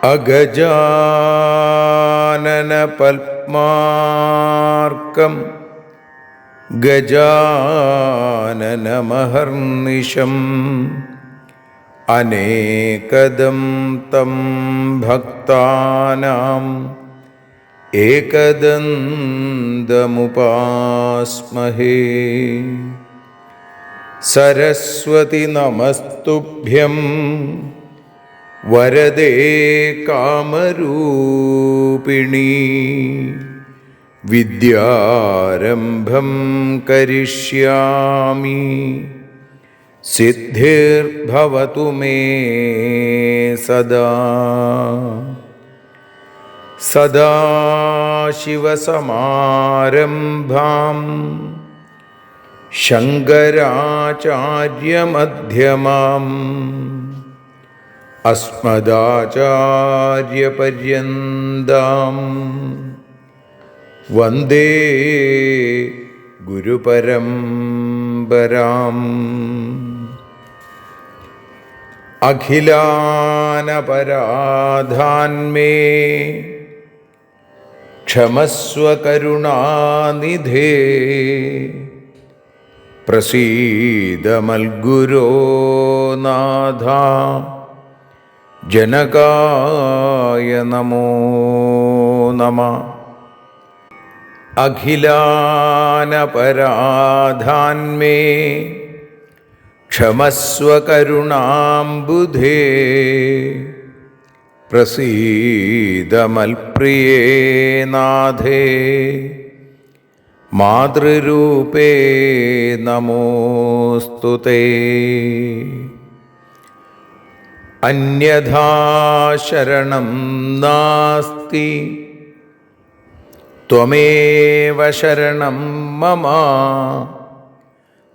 അഗജാനന പത്മാർക്കം ഗജാനനമഹർനിശം അനേകദം തം ഭക്താനാം ഏകദന്തമുപാസ്മഹേ. സരസ്വതി നമസ്തുഭ്യം വരദേ കാമരൂപിണി. വിദ്യാരംഭം കരിഷ്യാമി സിദ്ധിർഭവതു മേ സദാ. സദാശിവസമാരംഭാം ശങ്കരാചാര്യമധ്യമാം അസ്മദാചാര്യപര്യന്താം വന്ദേ ഗുരുപരമ്പരാം. അഖിലാനപരാധാന്മേ ക്ഷമസ്വ കരുണാനിധേ. പ്രസീദ മൽഗുരോ നാഥ ജനകായ നമോ നമഃ. അഖിലാനപരാധാന്മേ ക്ഷമസ്വ കരുണാംബുധേ. പ്രസീദ മൽപ്രിയേ നാഥേ മാതൃരൂപേ നമോസ്തുതേ. അന്യഥാ ശരണം നാസ്തി ത്വമേവ ശരണം മമ.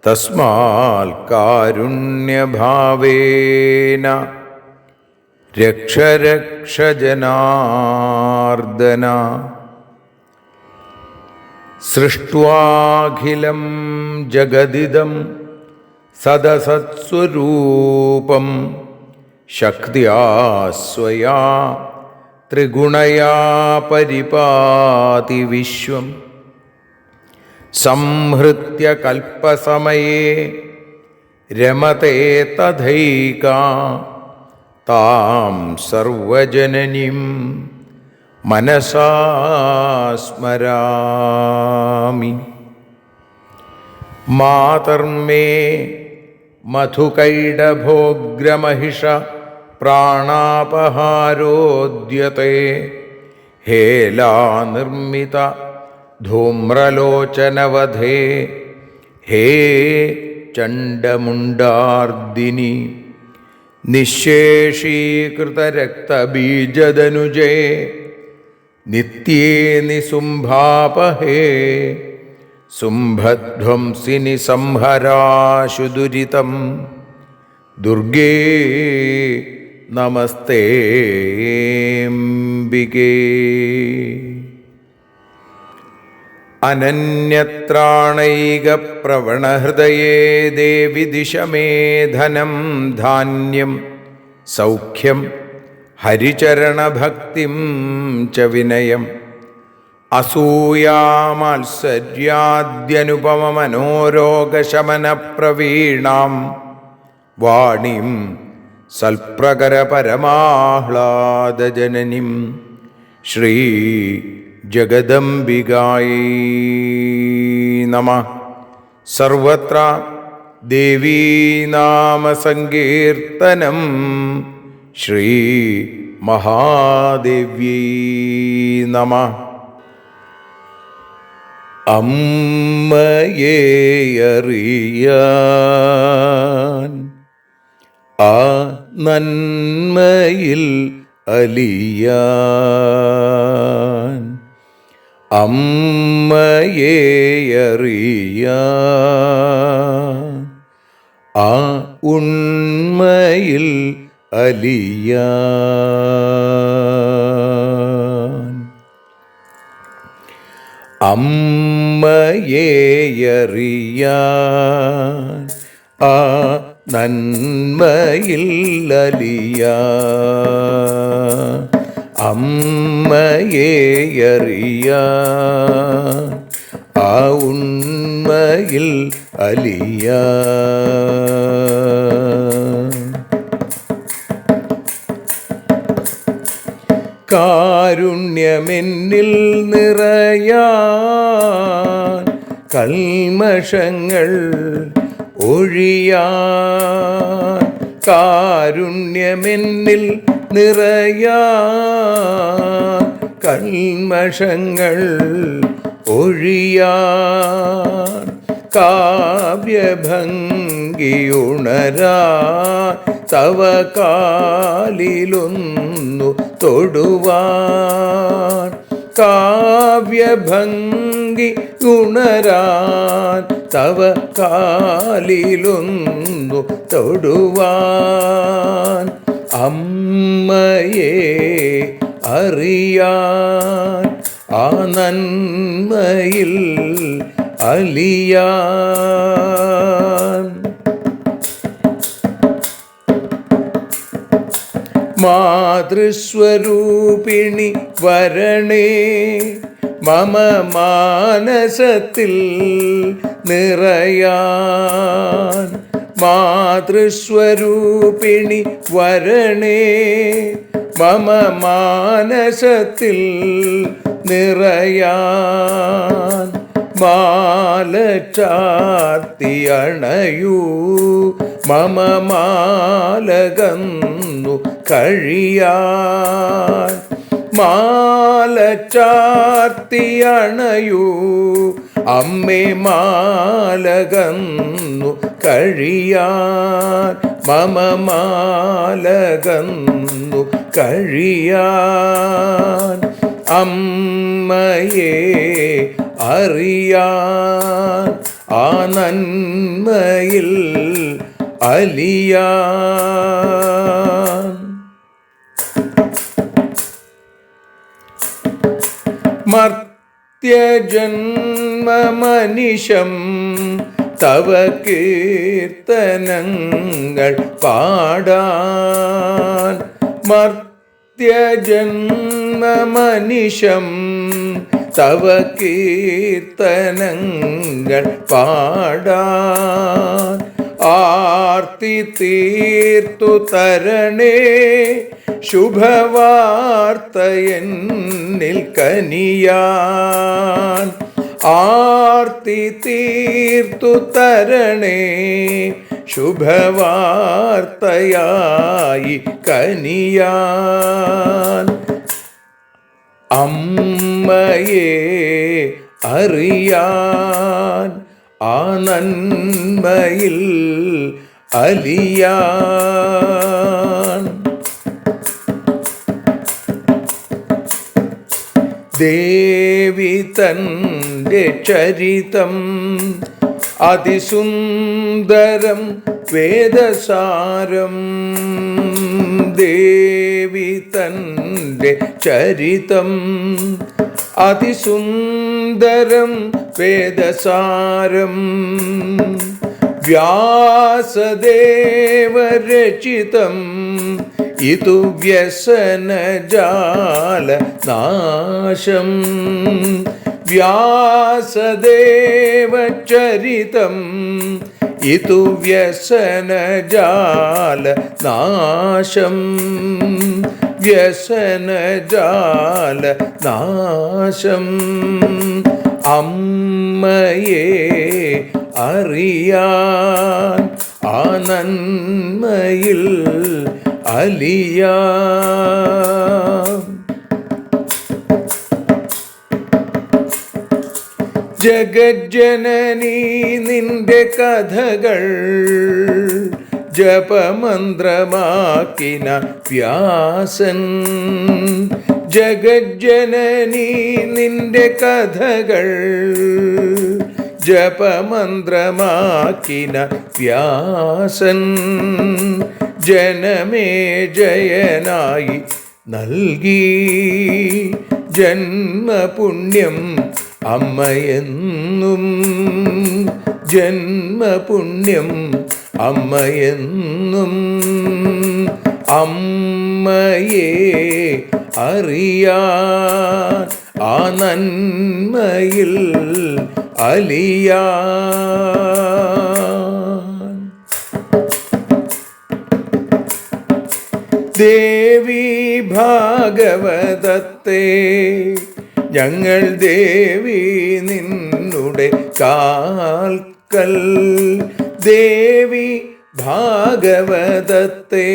തസ്മാൽ കാരുണ്യഭാവേന രക്ഷ രക്ഷ ജനാർദ്ദന. സൃഷ്ട്വാഖിലം ജഗദിദം സദസത്സ്വരൂപം ശക്തിയാ സ്വയാ ത്രിഗുണയാ പരിപാതി വിശ്വം. സംഹൃത്യ കൽപ്പസമയേ രമതേ തഥൈകാ താം സർവജനനീം മനസാ സ്മരാമി. മാതർമേ മധുകൈടഭോഗ്രമഹിഷ പ്രാണാപഹാരോദ്യത്തെ. ഹേലാനിർമ്മിത ധൂമ്രലോചനവധേ ഹേ ചണ്ഡമുണ്ഡാർദിനി. നിശേഷീകൃതരക്തബീജദനുജേ നിത്യേ നിസുംഭാപഹേ. സുംഭധ്വംസിനി സംഹരാശു ദുരിതം. ദുർഗേ നമസ്തേംബികേ. അനന്യത്രാണൈകപ്രവണഹൃദയേ ദേവി ദിശ മേ ധനം ധാന്യം സൗഖ്യം ഹരിചരണഭക്തിം ച വിനയം. അസൂയാമാത്സര്യാദ്യനുപമമനോരോഗശമനപ്രവീണാം വാണിം സൽപ്രകരപരമാഹ്ലാദജനനീം ശ്രീ ജഗദംബികായൈ നമഃ. സർവത്ര ദേവീനാമസങ്കീർത്തനം ശ്രീ മഹാദേവ്യൈ നമഃ. അമ്മയെ അറിയാൻ ആ നന്മയിൽ അലിയാൻ, അമ്മയെ അറിയാൻ ആ ഉണ്മയിൽ അലിയാൻ, അമ്മയെ അറിയാൻ ആ നന്മയിൽ അലിയാൻ, അമ്മയെ അറിയാൻ ആ ഉണ്മയിൽ അലിയാൻ. കാരുണ്യമെന്നിൽ നിറയാൻ, കൽമഷങ്ങൾ ഒഴിയാൻ, കാരുണ്യമെന്നിൽ നിറയാൻ, കൽമഷങ്ങൾ ഒഴിയാൻ, കാവ്യഭംഗിയുണരാൻ തവ കാലിലൊന്നു തൊടുവാൻ, കാവ്യഭംഗി ഉണരാൻ തവ കാലിലൊന്നു തൊടുവാൻ, അമ്മയെ അറിയാൻ ആ നന്മയിൽ അലിയാൻ. മാതൃസ്വരൂപിണി വരണേ മമ മാനസത്തിൽ നിറയാൻ, മാതൃസ്വരൂപിണി വരണേ മമ മാനസത്തിൽ നിറയാൻ, മാല ചാർത്തി അണയൂ മമ മാലകന്നു കഴിയാൻ, മാല ചാർത്തി അണയൂ അമ്മേ മാലകന്നു കഴിയാൻ, മമ മാലകന്നു കഴിയാൻ, അമ്മയെ അറിയാൻ ആ നന്മയിൽ അലിയാൻ. മർത്യജന്മമനിശം തവ കീർത്തനങ്ങൾ പാടാൻ, മർത്യജന്മമനിശം തവ കീർത്തനങ്ങൾ പാടാൻ, ആർത്തി തീർത്തു തരണേ ശുഭവാർത്തയെന്നിൽ കനിയാൻ, ആർത്തി തീർത്തു തരണേ ശുഭവാർത്തയായി കനിയാൻ, അമ്മയെ അറിയാൻ ആ നന്മയിൽ അലിയാൻ. ദേവി തൻ്റെ ചരിതം അതിസുന്ദരം വേദസാരം, ദേവി തൻ്റെ ചരിതം അതിസുന്ദരം വേദസാരം, വ്യാസദേവരചിതം ഇതു വ്യസനജാല നാശം, വ്യാസദേവചരിതം ഇതു വ്യസനജാല നാശം, വ്യസനജാല നാശം, അമ്മയെ അറിയാൻ ആ നന്മയിൽ അലിയാൻ. ജഗജ്ജനനീ നിന്റെ കഥകൾ ജപമന്ത്രമാക്കിന വ്യാസൻ. ജഗജ്ജനനീ നിന്റെ കഥകൾ ജപമന്ത്രമാക്കിന വ്യാസൻ. ജനമേ ജയനായി നൽകി ജന്മപുണ്യം അമ്മയെന്നും. ജന്മപുണ്യം അമ്മയെന്നും. അമ്മയെ അറിയാൻ ആ നന്മയിൽ അലിയാൻ. ദേവി ഭാഗവതത്തെ ഞങ്ങൾ ദേവി നിന്നുടെ കാൽക്കൽ. ദേവി ഭാഗവതത്തെ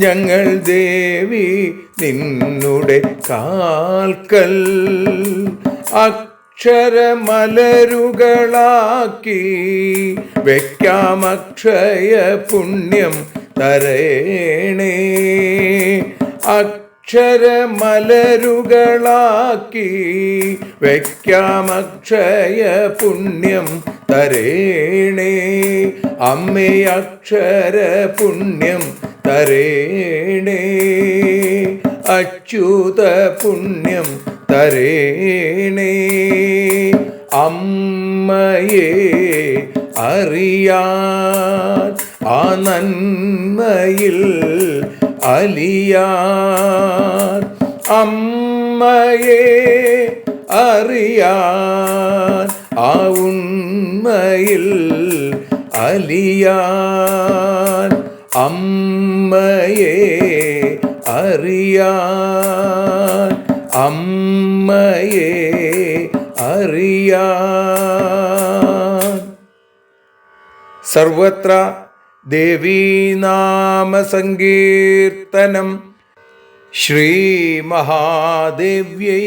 ഞങ്ങൾ ദേവി നിന്നുടെ കാൽക്കൽ. അക്ഷരമലരുകളാക്കി വയ്ക്കാം അക്ഷയ പുണ്യം തരേണേ. അക്ഷരമലരുകളാക്കി വയ്ക്കാം അക്ഷയ പുണ്യം തരേണേ. അമ്മേ അക്ഷര പുണ്യം തരേണേ. അച്യുത പുണ്യം തരേണേ. അമ്മയെ അറിയാൻ ആ നന്മയിൽ അലിയാൻ. അമ്മയെ അറിയാൻ ആ ഉണ്മയിൽ അലിയാൻ. അമ്മയെ അറിയാൻ. അമ്മയെ അറിയാൻ. സർവത്ര ദേവീനാമസങ്കീർത്തനം. ശ്രീ മഹാദേവ്യൈ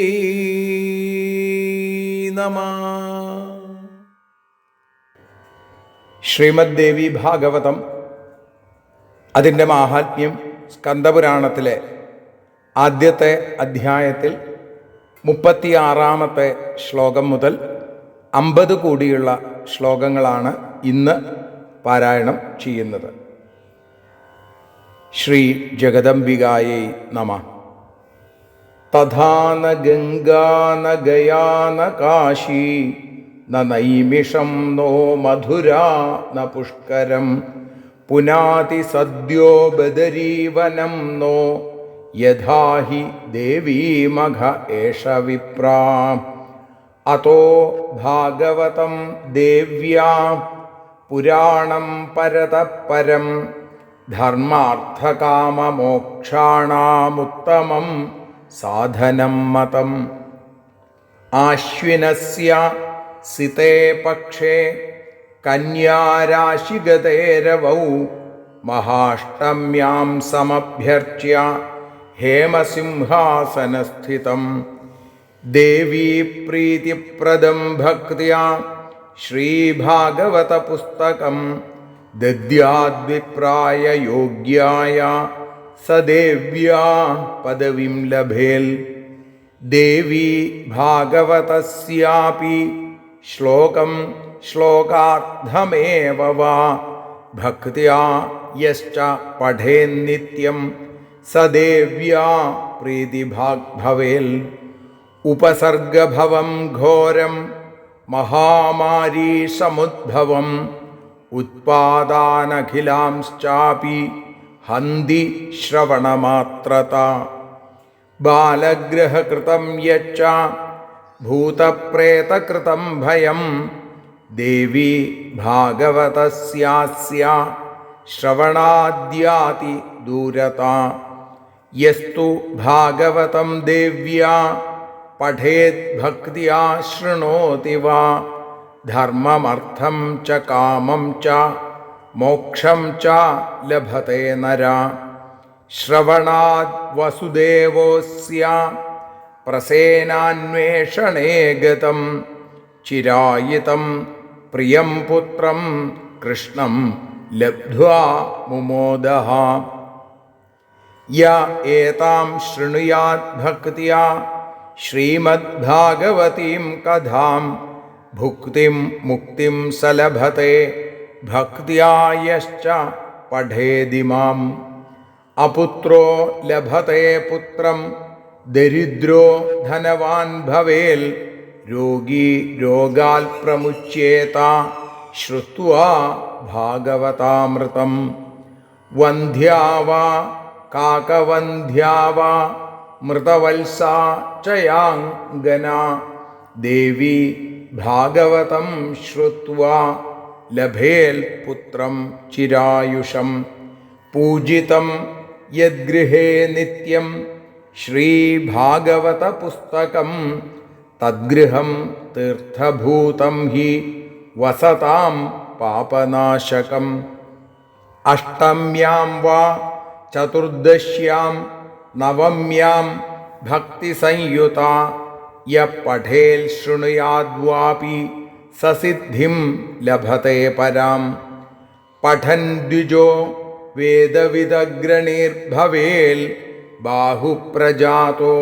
നമഃ. ശ്രീമദ് ദേവി ഭാഗവതം അതിൻ്റെ മാഹാത്മ്യം സ്കന്ദപുരാണത്തിലെ ആദ്യത്തെ അധ്യായത്തിൽ 36-ാമത്തെ ശ്ലോകം മുതൽ 50 കൂടിയുള്ള ശ്ലോകങ്ങളാണ് ഇന്ന് പാരായണം ചെയ്യുന്നത്. ശ്രീ ജഗദംബികായൈ നമഃ. തഥാ ന ഗംഗാ ന ഗയാ ന കാശീ ന നൈമിഷം നോ മധുരാ ന പുഷ്കരം പുനാതി സദ്യോ ബദരീവനം നോ യഥാ ഹി ദേവീമഘ ഏഷ വിപ്രാ. അതോ ഭാഗവതം ദേവ്യാ പുരാണം പരതഃ പരം ധർമാർത്ഥകാമമോക്ഷാണാമുത്തമം സാധനം മതം. ആശ്വിനസ്യ സിതേ പക്ഷേ കന്യാരാശിഗതേരവൗ മഹാഷ്ടമ്യാം സമഭ്യർച്ച്യ ഹേമസിംഹാസനസ്ഥിതം. ദേവീ പ്രീതിപ്രദം ഭക്ത്യാ ശ്രീഭാഗവതപുസ്തകം ദദ്യാദ്വിപ്രായ യോഗ്യായ സദേവ്യാ പദവിം ലഭേൽ. ദേവീ ഭാഗവതസ്യാപി ശ്ലോകം ശ്ലോകാർദ്ധമേവ വാ ഭക്ത്യാ യശ്ച പഠേന്നിത്യം സദേവ്യാ പ്രീതിഭാഗ് ഭവേൽ. ഉപസർഗഭവം ഘോരം മഹാമാരീസമുദ്ഭവം ഉത്പാദാനഖിലാംശ്ചാപി ഹന്തി ശ്രവണമാത്രത. ബാലഗ്രഹകൃതം യച്ഛ ഭൂതപ്രേതകൃതം ഭയം ദേവി ഭാഗവതസ്യാസ്യ ശ്രവണാദ്യാതി ദൂരത. യസ്തു ഭാഗവതം ദേവ്യാ പഠേത് ഭക്ത്യാ ശൃണോതി വാ ധർമ്മമർത്ഥം ച കാമം ച മോക്ഷം ച ലഭത്തെ നരാ. ശ്രവണാദ് വസുദേവോസ്യ പ്രസേനാന്വേഷണേ ഗതം ചിരായിതം പ്രിയം പുത്രം കൃഷ്ണം ലബ്ധ്വാ മുമോദഃ. യ ഏതാം ശൃണുയാത് ഭക്ത്യാ ശ്രീമദ്ഭാഗവതീം കഥാം ഭുക്തിം മുക്തിം സലഭത്തെ ഭക്ത്യാ യശ്ച പഠേദിമാം. അപുത്രോ ലഭത്തെ പുത്രം ദരിദ്രോ ധനവാൻ ഭവേൽ രോഗീ രോഗാൽ പ്രമുച്യേത ശ്രുത്വാ ഭാഗവതാമൃതം. വന്ധ്യാ വാ കാകവന്ധ്യാ വാ മൃതവത്സാ ചയാംഗനാ ദേവി ഭാഗവതം ശ്രുത്വാ ലഭേൽ പുത്രം ചിരായുഷം. പൂജിതം യദ്ഗൃഹേ നിത്യം ശ്രീഭാഗവതപുസ്തകം തദ്ഗൃഹം തീർത്ഥഭൂതം ഹി വസതാം പാപനാശകം. അഷ്ടമ്യാം വാ ചതുർദശ്യാം നവമ്യാം ഭക്തിസംയുതാ യ പഠേൽ ശൃണുയാദ്വാപി സസിദ്ധിം ലഭത്തെ പരാം. പഠൻ ദ്വിജോ വേദവിദഗ്രണീർഭവേൽ ബാഹുപ്രജാതോ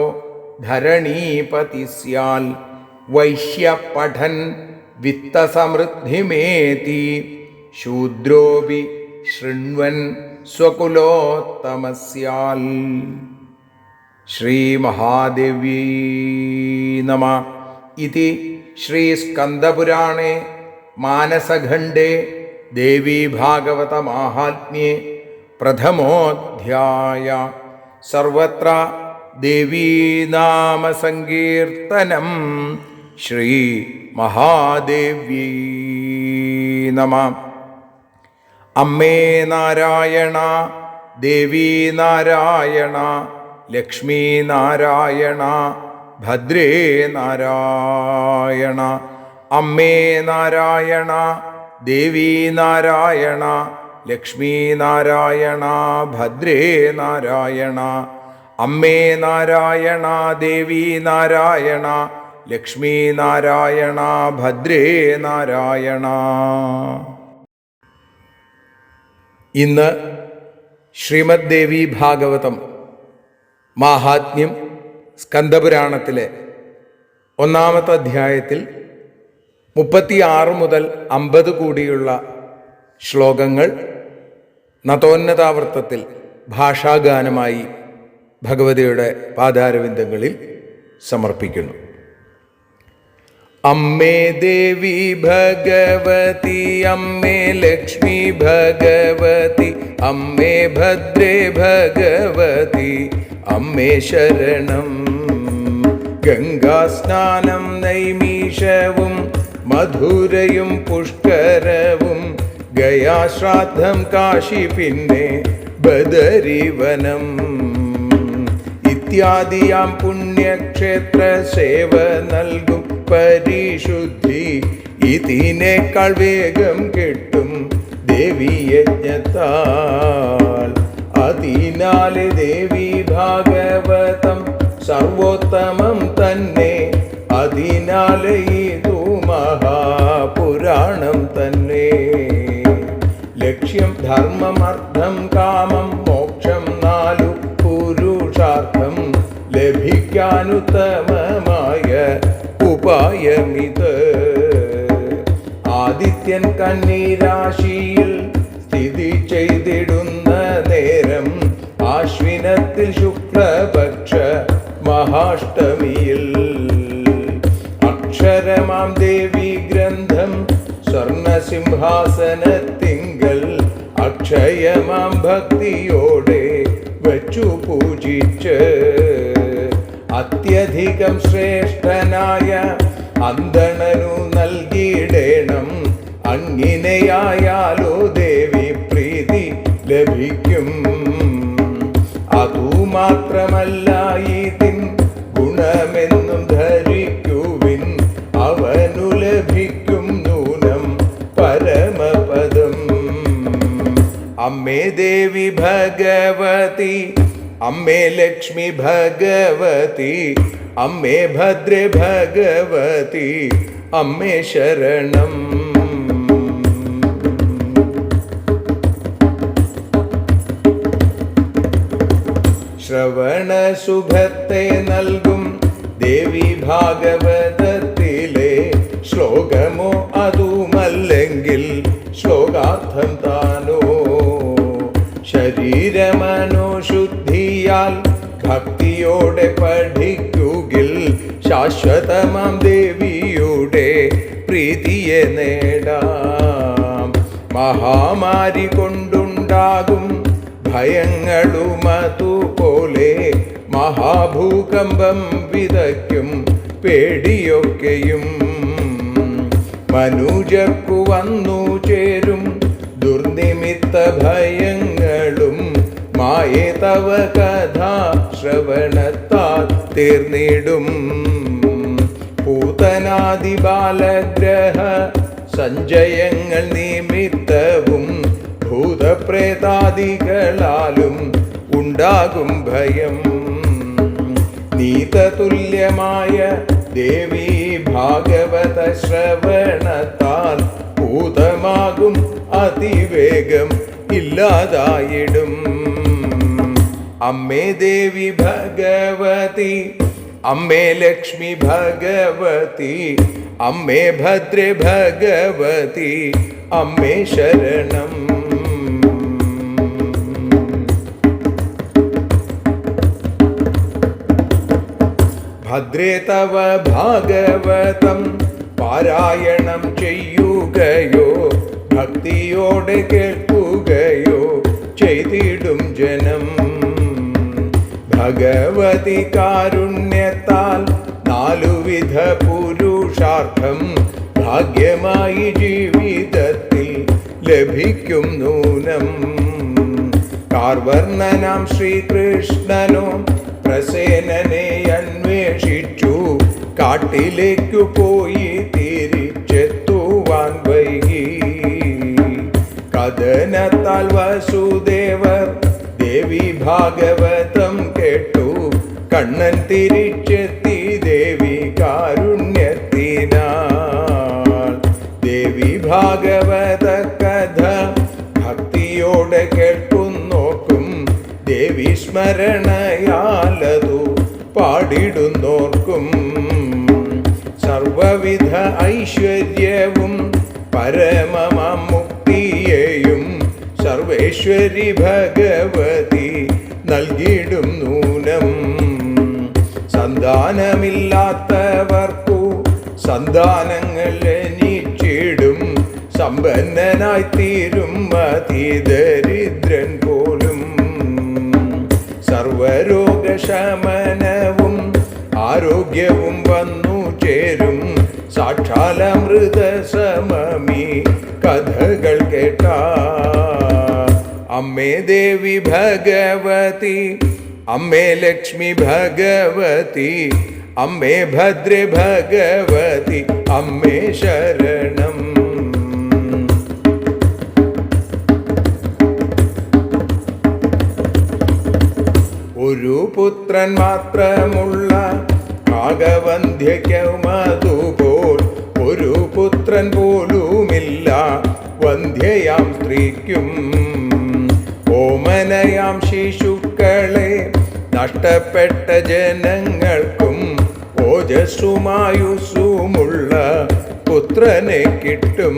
ധരണീപതി സ്യാൽ. വൈശ്യ പഠൻ വിത്തസമൃദ്ധിമേതി ശൂദ്രോപി ശൃണ്വൻ സ്വകുലോത്തമസ്യാൽ. ശ്രീമഹാദേവ്യൈ നമഃ. ഇതി ശ്രീസ്കന്ദപുരാണേ മാനസഖണ്ഡേ ദേവീഭാഗവതമാഹാത്മ്യേ പ്രഥമോऽധ്യായ. സർവത്ര ദേവീനാമസങ്കീർത്തനം. ശ്രീമഹാദേവ്യൈ നമഃ. അമ്മേ നാരായണ, ദേവീ നാരായണ, ലക്ഷ്മീ നാരായണ, ഭദ്രേ നാരായണ. അമ്മേ നാരായണ, ദേവീ നാരായണ, ലക്ഷ്മീ നാരായണ, ഭദ്രേ നാരായണ. അമ്മേ നാരായണ, ദേവീ നാരായണ, ലക്ഷ്മീ നാരായണ, ഭദ്രേ നാരായണ. ഇന്ന് ശ്രീമദ് ദേവി ഭാഗവതം മാഹാത്മ്യം സ്കന്ദപുരാണത്തിലെ 1-ാമത്തെ അധ്യായത്തിൽ 36 മുതൽ 50 കൂടിയുള്ള ശ്ലോകങ്ങൾ നതോന്നതാവൃത്തത്തിൽ ഭാഷാഗാനമായി ഭഗവതിയുടെ പാദാരവിന്ദങ്ങളിൽ സമർപ്പിക്കുന്നു. അമ്മേ ദേവി ഭഗവതി, അമ്മേ ലക്ഷ്മി ഭഗവതി, അമ്മേ ഭദ്രേ ഭഗവതി, അമ്മേ ശരണം. ഗംഗാസ്നാനം നൈമീഷവും മധുരയും പുഷ്കരവും ഗയാശ്രാദ്ധം കാശി പിന്നെ ബദരിവനം ഇത്യാദിയാം പുണ്യക്ഷേത്ര സേവ നൽകും പരിശുദ്ധി. ഇതിനേക്കാൾ വേഗം കിട്ടും ദേവീയജ്ഞത്താൽ. അതിനാല് ദേവി ഭാഗവതം സർവോത്തമം തന്നെ. അതിനാല് ഇതു മഹാപുരാണം തന്നെ. ലക്ഷ്യം ധർമ്മം അർത്ഥം കാമം മോക്ഷം 4 പുരുഷാർത്ഥം ലഭിക്കാനുത്തമമായ ഉപായമിത്. ആദിത്യൻ കന്നിരാശിയിൽ സ്ഥിതി ചെയ്തിടുന്ന നേരം ആശ്വിനത്തിൽ ശുക്ലപക്ഷ മഹാഷ്ടമിയിൽ അക്ഷരമാം ദേവി ഗ്രന്ഥം സ്വർണസിംഹാസനത്തിങ്കൽ അക്ഷയമാം ഭക്തിയോടെ വച്ചു പൂജിച്ച് അത്യധികം ശ്രേഷ്ഠനായ അന്തണനു നൽകിയിടേണം. അങ്ങിനെയായാലോ ദേവി പ്രീതി ലഭിക്കും. അതുമാത്രമല്ല ഇതിൻ ഗുണമെന്നും ധരിക്കുവിൻ. അവനു ലഭിക്കും നൂനം പരമപദം. അമ്മേ ദേവി ഭഗവതി, അമ്മേ ലക്ഷ്മി ഭഗവതി, അമ്മേ ഭദ്രേ ഭഗവതി, അമ്മേ ശരണം. ശ്രവണസുഖത്തെ നൽകും ദേവി ഭാഗവതത്തിലെ ശ്ലോകമോ അതുമല്ലെങ്കിൽ ശ്ലോകാർത്ഥം താനോ. ശരീരമനോശുദ്ധിയാൽ ഭക്തിയോടെ പഠിക്കുകിൽ ശാശ്വതമാം ദേവിയുടെ പ്രീതിയെ നേടാം. മഹാമാരി കൊണ്ടുണ്ടാകും ഭയങ്ങളും അതുപോലെ മഹാഭൂകമ്പം വിതയ്ക്കും പേടിയൊക്കെയും മനുജർക്കു വന്നു ചേരും ദുർനിമിത്ത ഭയങ്ങളും മായേ തവ കഥാ ശ്രവണത്താൽ തീർന്നിടും. പൂതനാദി ബാലഗ്രഹ സഞ്ചയങ്ങൾ നിമിത്തവും ഭൂതപ്രേതാദികളാലും ഉണ്ടാകും ഭയം. നീതതുല്യമായ ദേവി ഭാഗവത ശ്രവണത്താൽ ഭൂതമാകും അതിവേഗം ഇല്ലാതായിടും. അമ്മേ ദേവി ഭഗവതി, അമ്മേ ലക്ഷ്മി ഭഗവതി, അമ്മേ ഭദ്രേ ഭഗവതി, അമ്മേ ശരണം. ഭദ്രേ തവ ഭാഗവതം പാരായണം ചെയ്യുകയോ ഭക്തിയോടെ കേൾക്കുകയോ ചെയ്തിടും ജനം. ഭഗവതി കാരുണ്യത്താൽ നാലുവിധ പുരുഷാർത്ഥം ഭാഗ്യമായി ജീവിതത്തിൽ ലഭിക്കും നൂനം. കാർവർണ്ണനാം ശ്രീകൃഷ്ണനോ പ്രസേനനെ അന്വേഷിച്ചു കാട്ടിലേക്കു പോയി തിരിച്ചെത്തുവാൻ വൈകി. കഥനത്താൽ വസുദേവർ ദേവി ഭാഗവതം കേട്ടു കണ്ണൻ തിരിച്ചെത്തി ദേവി കാരുണ്യത്തിനാൽ. ദേവി ഭാഗവത കഥ ഭക്തിയോടെ കേൾക്കുന്നോർക്കും ദേവി സ്മരണയാലതു പാടിടുന്നോർക്കും സർവവിധ ഐശ്വര്യവും പരമമാം മുക്തിയെയും സർവേശ്വരി ഭഗവതി നൽകിയിടും നൂനം. സന്താനമില്ലാത്തവർക്കു സന്താനങ്ങൾ എനിച്ചിടും സമ്പന്നനായി തീരും അതിദരിദ്രൻ പോലും. സർവരോഗശമനവും ആരോഗ്യവും വന്നു ചേരും സാക്ഷാലമൃത സമമീ കഥകൾ കേട്ടാ. അമ്മേ ദേവി ഭഗവതി, അമ്മേ ലക്ഷ്മി ഭഗവതി, അമ്മേ ഭദ്രേ ഭഗവതി, അമ്മേ ശരണം. ഒരു പുത്രൻ മാത്രമുള്ള ഭാഗവന്ധ്യയ്ക്കുമതുപോൽ ഒരു പുത്രൻ പോലുമില്ല വന്ധ്യയാം സ്ത്രീക്കും. ഓമനയാം ശിശുക്കളെ നഷ്ടപ്പെട്ട ജനങ്ങൾക്കും ഓജസ്സുമായുസ്സുമുള്ള പുത്രനെ കിട്ടും.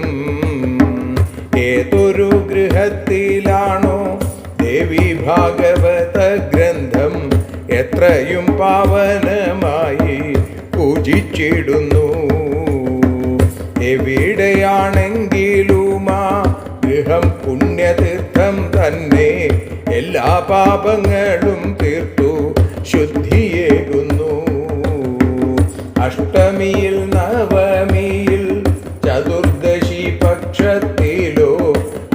ഏതൊരു ഗൃഹത്തിലാണോ ദേവി ഭാഗവത ഗ്രന്ഥം എത്രയും പാവനമായി പൂജിച്ചിടുന്നു. എവിടെയാണെങ്കിലുമാ ഗൃഹം പുണ്യതീർത്ഥം തന്നെ എല്ലാ പാപങ്ങളും തീർത്തു ശുദ്ധിയേകുന്നു. അഷ്ടമിയിൽ നവമിയിൽ ചതുർദശി പക്ഷത്തിലോ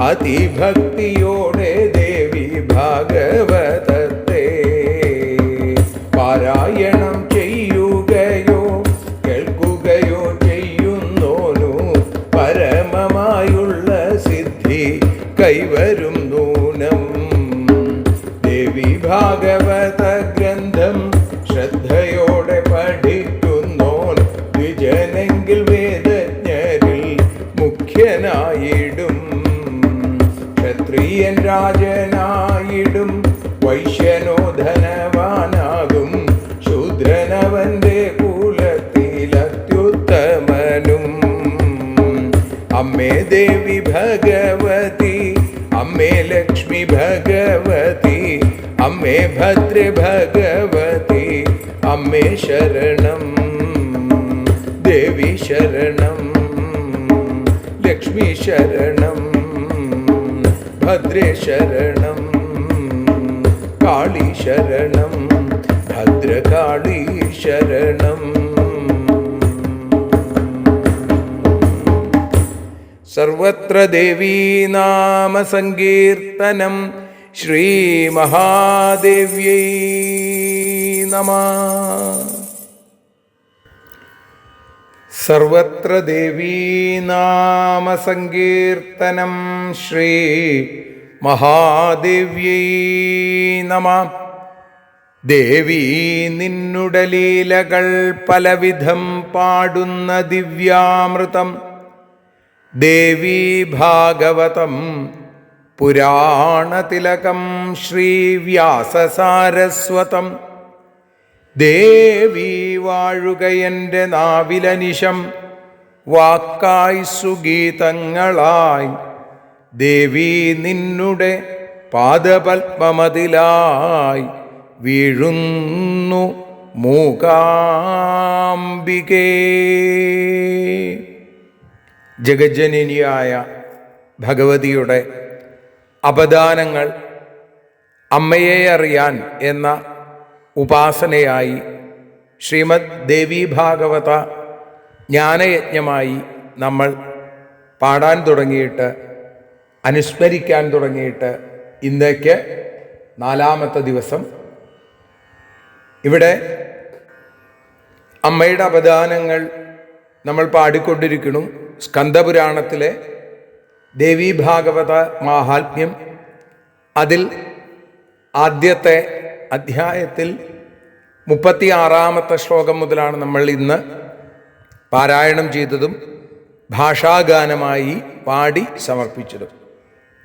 അതിഭക്തിയോടെ ദേവി ഭാഗവതത്തെ പാരായണം ചെയ്യുകയോ കേൾക്കുകയോ ചെയ്യുന്നോനു പരമമായുള്ള സിദ്ധി കൈവരും നൂനം. ദേവി ഭാഗവത അല്ലെങ്കിൽ വേദജ്ഞരിൽ മുഖ്യനായിടും. ക്ഷത്രിയൻ രാജനായിടും, വൈശ്യനോ ധനവാനാകും, ശൂദ്രനവന്റെ കുലത്തിലത്യുത്തമനും. അമ്മേ ദേവി ഭഗവതി, അമ്മേ ലക്ഷ്മി ഭഗവതി, അമ്മേ ഭദ്രേ ഭഗവതി, അമ്മേ ശരണം. ദേവി ശരണം, ലക്ഷ്മി ശരണം, ഭദ്രേ ശരണം, കാളി ശരണം, ഭദ്രകാളി ശരണം. സർവത്ര ദേവീ നാമ സങ്കീർത്തനം. ശ്രീ മഹാദേവ്യൈ നമഃ. സർവത്ര ദേവീ നാമ സങ്കീർത്തനം. ശ്രീ മഹാദേവ്യൈ നമഃ. ദേവീ നിന്നുടെ ലീലകൾ പലവിധം പാടുന്ന ദിവ്യാമൃതം. ദേവീ ഭാഗവതം പുരാണതിലകം ശ്രീവ്യാസസാരസ്വതം. ദേവീ വാഴുകയെൻ്റെ നാവിലനിശം വാക്കായി സുഗീതങ്ങളായി. ദേവീ നിന്നുടെ പാദപത്മമതിലായി വീഴുന്നു മൂകാംബികേ. ജഗജ്ജനനിയായ ഭഗവതിയുടെ അപദാനങ്ങൾ അമ്മയെ അറിയാൻ എന്ന ഉപാസനയായി ശ്രീമദ് ദേവീ ഭാഗവത ജ്ഞാനയജ്ഞമായി നമ്മൾ പാടാൻ തുടങ്ങിയിട്ട്, അനുസ്മരിക്കാൻ തുടങ്ങിയിട്ട് ഇന്നേക്ക് 4-ാമത്തെ ദിവസം. ഇവിടെ അമ്മയുടെ അപദാനങ്ങൾ നമ്മൾ പാടിക്കൊണ്ടിരിക്കുന്നു. സ്കന്ദപുരാണത്തിലെ ദേവീ ഭാഗവത മാഹാത്മ്യം, അതിൽ ആദ്യത്തെ അധ്യായത്തിൽ 36-ാമത്തെ ശ്ലോകം മുതലാണ് നമ്മൾ ഇന്ന് പാരായണം ചെയ്തതും ഭാഷാഗാനമായി പാടി സമർപ്പിച്ചതും.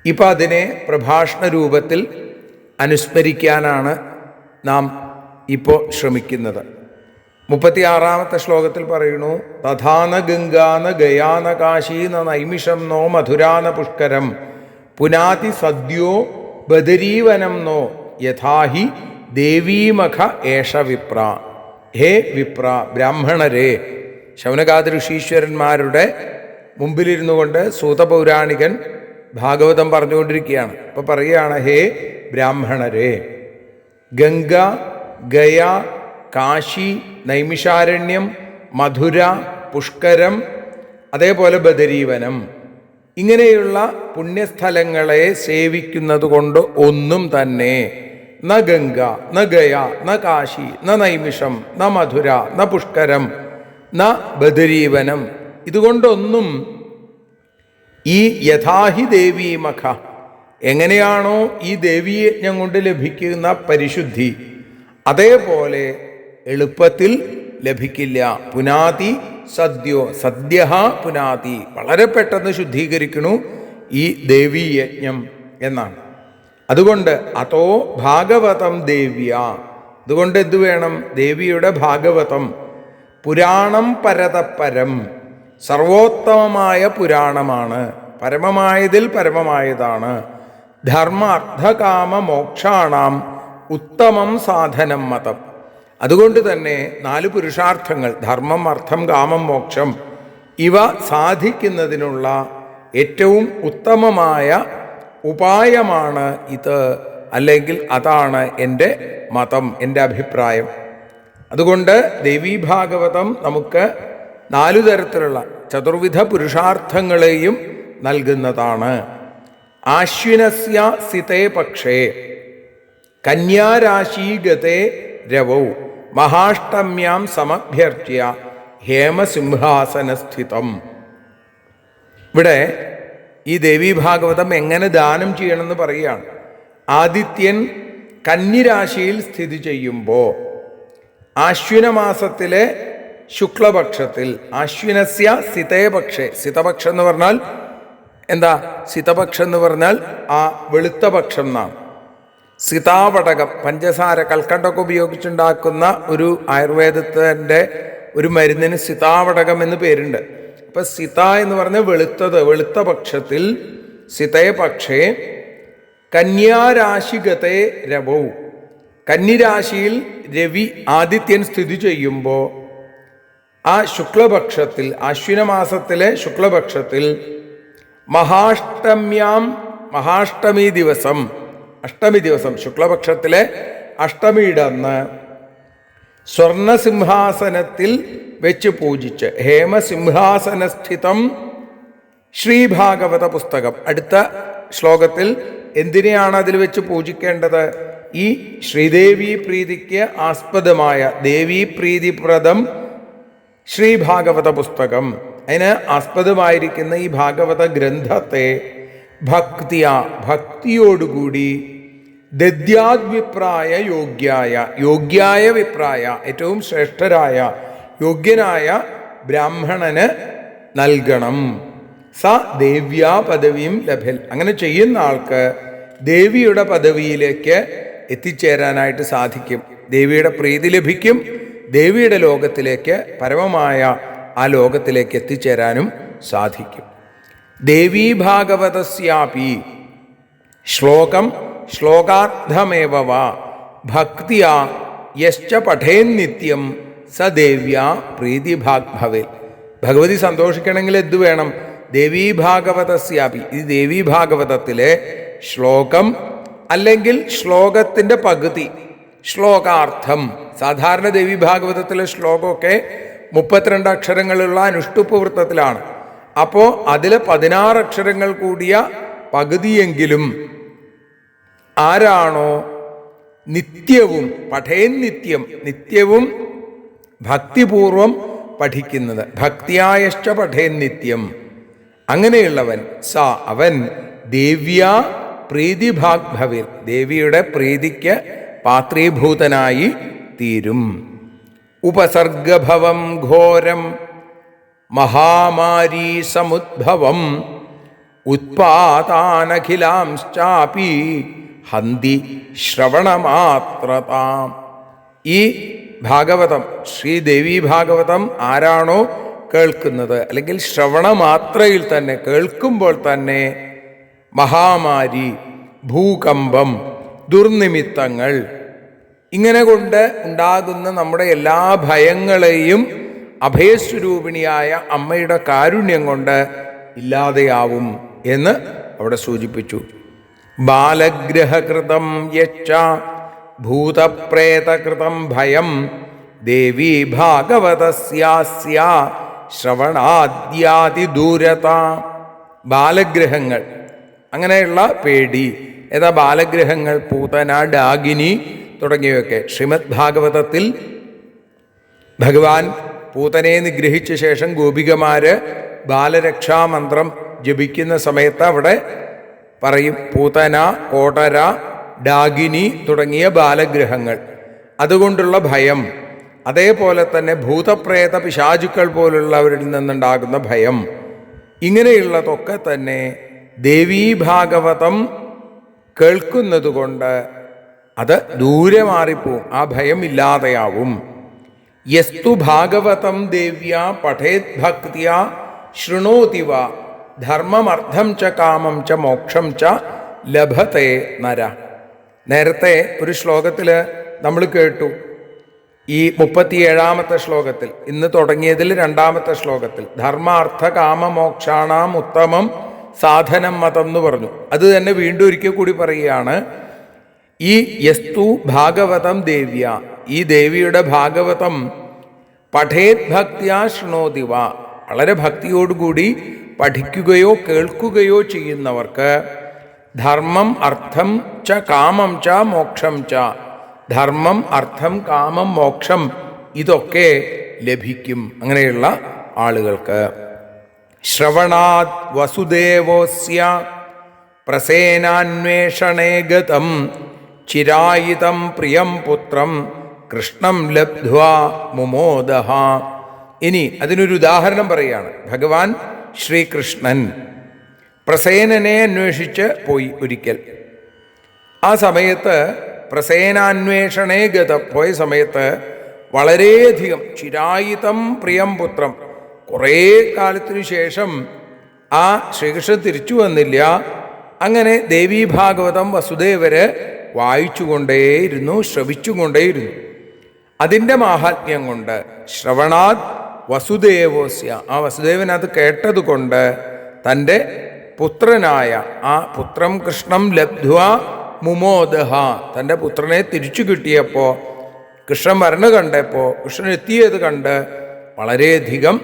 ഇപ്പം അതിനെ പ്രഭാഷണ രൂപത്തിൽ അനുസ്മരിക്കാനാണ് നാം ഇപ്പോൾ ശ്രമിക്കുന്നത്. 36-ാമത്തെ ശ്ലോകത്തിൽ പറയുന്നു: തഥാന ഗംഗാന ഗയാന കാശീന നൈമിഷം നോ മധുരാന പുഷ്കരം പുനാതി സദ്യോ ബദരീവനം നോ യഥാഹി ദേവീമഖ ഏഷ വിപ്ര. ഹേ വിപ്ര, ബ്രാഹ്മണരെ. ശൗനകാദി ഋഷീശ്വരന്മാരുടെ മുമ്പിലിരുന്നു കൊണ്ട് സൂതപൗരാണികൻ ഭാഗവതം പറഞ്ഞുകൊണ്ടിരിക്കുകയാണ്. അപ്പോൾ പറയുകയാണ്: ഹേ ബ്രാഹ്മണരെ, ഗംഗ, ഗയ, കാശി, നൈമിഷാരണ്യം, മധുര, പുഷ്കരം, അതേപോലെ ബദരീവനം, ഇങ്ങനെയുള്ള പുണ്യസ്ഥലങ്ങളെ സേവിക്കുന്നത് കൊണ്ട് ഒന്നും തന്നെ ന ഗംഗ, ന ഗയ, ന കാശി, ന നൈമിഷം, ന മധുര, ന പുഷ്കരം, ന ബദരീവനം, ഇതുകൊണ്ടൊന്നും ഈ യഥാഹി ദേവീമഖ, എങ്ങനെയാണോ ഈ ദേവീയജ്ഞം കൊണ്ട് ലഭിക്കുന്ന പരിശുദ്ധി, അതേപോലെ എളുപ്പത്തിൽ ലഭിക്കില്ല. പുനാതി സദ്യോ, സദ്യ പുനാതി, വളരെ പെട്ടെന്ന് ശുദ്ധീകരിക്കണു ഈ ദേവീയജ്ഞം എന്നാണ്. അതുകൊണ്ട് അതോ ഭാഗവതം ദേവ്യ, അതുകൊണ്ട് എന്തു വേണം? ദേവിയുടെ ഭാഗവതം. പുരാണം പരതപരം, സർവോത്തമമായ പുരാണമാണ്, പരമമായതിൽ പരമമായതാണ്. ധർമ്മ അർത്ഥകാമ മോക്ഷാണാം ഉത്തമം സാധനം മതം. അതുകൊണ്ട് തന്നെ 4 പുരുഷാർത്ഥങ്ങൾ, ധർമ്മം, അർത്ഥം, കാമം, മോക്ഷം, ഇവ സാധിക്കുന്നതിനുള്ള ഏറ്റവും ഉത്തമമായ ഉപായമാണ് ഇത്, അല്ലെങ്കിൽ അതാണ് എൻ്റെ മതം, എൻ്റെ അഭിപ്രായം. അതുകൊണ്ട് ദേവീഭാഗവതം നമുക്ക് 4 തരത്തിലുള്ള ചതുർവിധ പുരുഷാർത്ഥങ്ങളെയും നൽകുന്നതാണ്. ആശ്വിനസ്യ സിതേ പക്ഷേ കന്യാരാശീഗതേ രവൗ മഹാഷ്ടമ്യാം സമഭ്യർച്ച്യ ഹേമസിംഹാസനസ്ഥിതം. ഇവിടെ ഈ ദേവീഭാഗവതം എങ്ങനെ ദാനം ചെയ്യണമെന്ന് പറയുകയാണ്. ആദിത്യൻ കന്നിരാശിയിൽ സ്ഥിതി ചെയ്യുമ്പോൾ ആശ്വിന മാസത്തിലെ ശുക്ലപക്ഷത്തിൽ അശ്വിനസ്യ സിതേ പക്ഷേ, സിതപക്ഷം എന്ന് പറഞ്ഞാൽ എന്താ? സിതപക്ഷം എന്ന് പറഞ്ഞാൽ ആ വെളുത്ത പക്ഷം എന്നാണ്. സിതാവടകം, പഞ്ചസാര കൽക്കണ്ടൊക്കെ ഉപയോഗിച്ചുണ്ടാക്കുന്ന ഒരു ആയുർവേദത്തിൻ്റെ ഒരു മരുന്നിന് സിതാവടകം എന്ന് പേരുണ്ട്. അപ്പൊ സിത എന്ന് പറഞ്ഞ വെളുത്തത്, വെളുത്ത പക്ഷത്തിൽ സിതേ പക്ഷേ കന്യാരാശിഗതേ രവൗ, കന്നിരാശിയിൽ രവി ആദിത്യൻ സ്ഥിതി ചെയ്യുമ്പോൾ ആ ശുക്ലപക്ഷത്തിൽ, അശ്വിനമാസത്തിലെ ശുക്ലപക്ഷത്തിൽ മഹാഷ്ടമി ദിവസം, അഷ്ടമി ദിവസം, ശുക്ലപക്ഷത്തിലെ അഷ്ടമിയുടെ അന്ന് സ്വർണസിംഹാസനത്തിൽ വെച്ച് പൂജിച്ച്, ഹേമസിംഹാസനസ്ഥിതം ശ്രീഭാഗവത പുസ്തകം. അടുത്ത ശ്ലോകത്തിൽ എന്തിനെയാണ് അതിൽ വെച്ച് പൂജിക്കേണ്ടത്? ഈ ശ്രീദേവി പ്രീതിക്ക് ആസ്പദമായ ദേവീപ്രീതിപ്രദം ശ്രീഭാഗവത പുസ്തകം, അതിന് ആസ്പദമായിരിക്കുന്ന ഈ ഭാഗവത ഗ്രന്ഥത്തെ ഭക്തിയോടുകൂടി ദദ്യാദ്വിപ്രായ യോഗ്യായ വിപ്രായ, ഏറ്റവും ശ്രേഷ്ഠരായ യോഗ്യനായ ബ്രാഹ്മണന് നൽകണം. സ ദേവ്യാ പദവിയും ലഭൽ. അങ്ങനെ ചെയ്യുന്ന ആൾക്ക് ദേവിയുടെ പദവിയിലേക്ക് എത്തിച്ചേരാനായിട്ട് സാധിക്കും. ദേവിയുടെ പ്രീതി ലഭിക്കും. ദേവിയുടെ ലോകത്തിലേക്ക്, പരമമായ ആ ലോകത്തിലേക്ക് എത്തിച്ചേരാനും സാധിക്കും. ദേവീ ഭാഗവതസ്യാപി ശ്ലോകം ശ്ലോകാർത്ഥമേവ വാ ഭക്തിയാ യശ്ച പഠേന്നിത്യം സ ദേവ്യാ പ്രീതിഭാഗ് ഭവേൽ. ഭഗവതി സന്തോഷിക്കണമെങ്കിൽ എന്ത് വേണം? ദേവീ ഭാഗവതസ്യാപി, ഈ ദേവീ ഭാഗവതത്തിലെ ശ്ലോകം അല്ലെങ്കിൽ ശ്ലോകത്തിൻ്റെ പകുതി, ശ്ലോകാർത്ഥം. സാധാരണ ദേവീ ഭാഗവതത്തിലെ ശ്ലോകമൊക്കെ 32 അക്ഷരങ്ങളുള്ള അനുഷ്ടുപ്പ് വൃത്തത്തിലാണ്. അപ്പോൾ അതിൽ 16 അക്ഷരങ്ങൾ കൂടിയ പകുതിയെങ്കിലും ആരാണോ നിത്യവും നിത്യവും ഭക്തിപൂർവം പഠിക്കുന്നത്, ഭക്തിയായശ്ച പഠേന്നിത്യം, അങ്ങനെയുള്ളവൻ സ അവൻ ദേവ്യാ പ്രീതിഭാഗ് ഭവേൽ, ദേവിയുടെ പ്രീതിക്ക് പാത്രീഭൂതനായി തീരും. ഉപസർഗഭവം ഘോരം മഹാമാരീ സമുദ്ഭവം ഉത്പാതാനഖിലാംശ്ചാപി ഹന്തി ശ്രവണമാത്രതാം. ഈ ഭാഗവതം, ശ്രീദേവി ഭാഗവതം ആരാണോ കേൾക്കുന്നത്, അല്ലെങ്കിൽ ശ്രവണമാത്രയിൽ തന്നെ, കേൾക്കുമ്പോൾ തന്നെ മഹാമാരി, ഭൂകമ്പം, ദുർനിമിത്തങ്ങൾ, ഇങ്ങനെ കൊണ്ട് ഉണ്ടാകുന്ന നമ്മുടെ എല്ലാ ഭയങ്ങളെയും അഭയസ്വരൂപിണിയായ അമ്മയുടെ കാരുണ്യം കൊണ്ട് ഇല്ലാതെയാവും എന്ന് അവിടെ സൂചിപ്പിച്ചു. ബാലഗ്രഹകൃതം യച്ച ഭൂതപ്രേതകൃതം ഭയം ദേവി ഭാഗവതസ്യാസ്യ ശ്രവണാദ്യാതിദൂരത. ബാലഗ്രഹങ്ങൾ, അങ്ങനെയുള്ള പേടി. ഏതാ ബാലഗ്രഹങ്ങൾ? പൂതന, ഡാഗിനി തുടങ്ങിയവയൊക്കെ. ശ്രീമദ് ഭാഗവതത്തിൽ ഭഗവാൻ പൂതനയെ നിഗ്രഹിച്ച ശേഷം ഗോപികമാര് ബാലരക്ഷാമന്ത്രം ജപിക്കുന്ന സമയത്ത് അവിടെ പറയും പൂതന, കോടര, ഡാഗിനി തുടങ്ങിയ ബാലഗ്രഹങ്ങൾ, അതുകൊണ്ടുള്ള ഭയം. അതേപോലെ തന്നെ ഭൂതപ്രേത പിശാചുക്കൾ പോലുള്ളവരിൽ നിന്നുണ്ടാകുന്ന ഭയം. ഇങ്ങനെയുള്ളതൊക്കെ തന്നെ ദേവീ ഭാഗവതം കേൾക്കുന്നത് കൊണ്ട് അത് ദൂരെ മാറിപ്പോവും, ആ ഭയം ഇല്ലാതെയാവും. യസ്തു ഭാഗവതം ദേവ്യാ പഠേത് ഭക്തിയാ ശൃണോതി വ ധർമ്മമർത്ഥം ച കാമം ച മോക്ഷം ച ലഭത്തെ നര. നേരത്തെ ഒരു ശ്ലോകത്തിൽ നമ്മൾ കേട്ടു, ഈ 37ാമത്തെ ശ്ലോകത്തിൽ, ഇന്ന് തുടങ്ങിയതിൽ 2ാമത്തെ ശ്ലോകത്തിൽ ധർമാർത്ഥ കാമ മോക്ഷാണാം ഉത്തമം സാധനം മതം എന്ന് പറഞ്ഞു. അത് തന്നെ വീണ്ടും ഒരിക്കൽ കൂടി പറയുകയാണ്. ഈ യസ്തു ഭാഗവതം ദേവ്യ, ഈ ദേവിയുടെ ഭാഗവതം പഠേത് ഭക്തിയാ ശൃണോതി വ, വളരെ ഭക്തിയോടുകൂടി പഠിക്കുകയോ കേൾക്കുകയോ ചെയ്യുന്നവർക്ക് ധർമ്മം അർത്ഥം ച കാമം ച മോക്ഷം ച, ധർമ്മം അർത്ഥം കാമം മോക്ഷം ഇതൊക്കെ ലഭിക്കും അങ്ങനെയുള്ള ആളുകൾക്ക്. ശ്രവണാത് വസുദേവോസ്യ പ്രസേനാന്വേഷണേ ഗതം ചിരായിതം പ്രിയം പുത്രം കൃഷ്ണം ലബ്ധ്വാ മുമോദഃ. ഇനി അതിനൊരു ഉദാഹരണം പറയുകയാണ്. ഭഗവാൻ ശ്രീകൃഷ്ണൻ പ്രസേനനെ അന്വേഷിച്ച് പോയി ഒരിക്കൽ. ആ സമയത്ത് പ്രസേനാന്വേഷണേ ഗതം പോയ സമയത്ത് വളരെയധികം ചിരായിതം പ്രിയം പുത്രം, കുറേ കാലത്തിനു ശേഷം ആ ശ്രീകൃഷ്ണൻ തിരിച്ചു വന്നില്ല. അങ്ങനെ ദേവീ ഭാഗവതം വസുദേവര് വായിച്ചുകൊണ്ടേയിരുന്നു, ശ്രവിച്ചുകൊണ്ടേയിരുന്നു. അതിൻ്റെ മാഹാത്മ്യം കൊണ്ട് ശ്രവണാത് വസുദേവോസ്യ, ആ വസുദേവൻ അത് കേട്ടതുകൊണ്ട് തൻ്റെ പുത്രനായ ആ പുത്രം കൃഷ്ണം ലബ്ധ്വ മുമോദഹ, തൻ്റെ പുത്രനെ തിരിച്ചു കിട്ടിയപ്പോൾ, കൃഷ്ണൻ മരണ കണ്ടപ്പോൾ, കൃഷ്ണൻ എത്തിയത് കണ്ട് വളരെയധികം